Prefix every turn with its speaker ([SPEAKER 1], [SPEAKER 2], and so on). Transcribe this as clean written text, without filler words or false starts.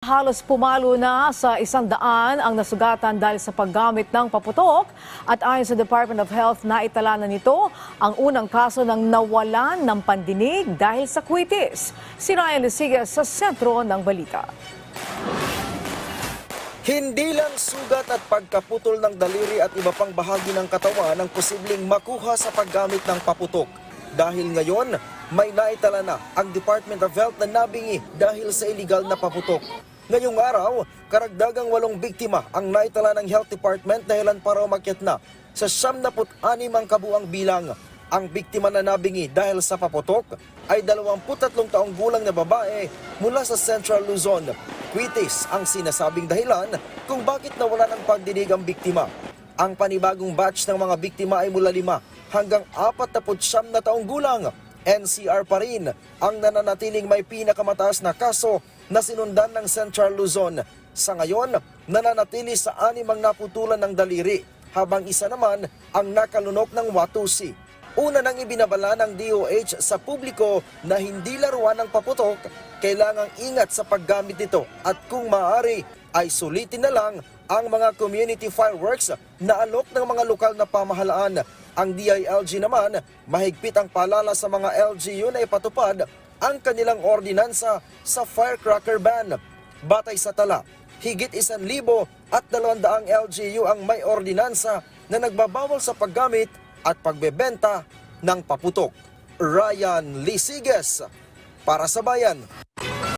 [SPEAKER 1] Halos pumalo na sa 100 ang nasugatan dahil sa paggamit ng paputok at ayon sa Department of Health naitala na nito ang unang kaso ng nawalan ng pandinig dahil sa kwitis. Si Ryan Lisigas sa sentro ng balita.
[SPEAKER 2] Hindi lang sugat at pagkaputol ng daliri at iba pang bahagi ng katawan ang posibleng makuha sa paggamit ng paputok. Dahil ngayon, may naitala na ang Department of Health na nabingi dahil sa iligal na paputok. Ngayong araw, karagdagang 8 biktima ang naitala ng Health Department dahilan para umakyat na sa 76 ang kabuang bilang. Ang biktima na nabingi dahil sa paputok ay 23 taong gulang na babae mula sa Central Luzon. Kwitis ang sinasabing dahilan kung bakit nawala ng pagdinig ang biktima. Ang panibagong batch ng mga biktima ay mula 5 hanggang 49 na taong gulang. NCR pa rin ang nananatiling may pinakamataas na kaso na sinundan ng Central Luzon. Sa ngayon, nananatili sa 6 ang naputulan ng daliri, habang isa naman ang nakalunok ng watusi. Una nang ibinabala ng DOH sa publiko na hindi laruan ng paputok, kailangang ingat sa paggamit nito at kung maaari ay sulitin na lang ang mga community fireworks na alok ng mga lokal na pamahalaan. Ang DILG naman, mahigpit ang paalala sa mga LGU na ipatupad ang kanilang ordinansa sa firecracker ban. Batay sa tala, higit 1,200 LGU ang may ordinansa na nagbabawal sa paggamit at pagbebenta ng paputok. Ryan Lisigas para sa Bayan.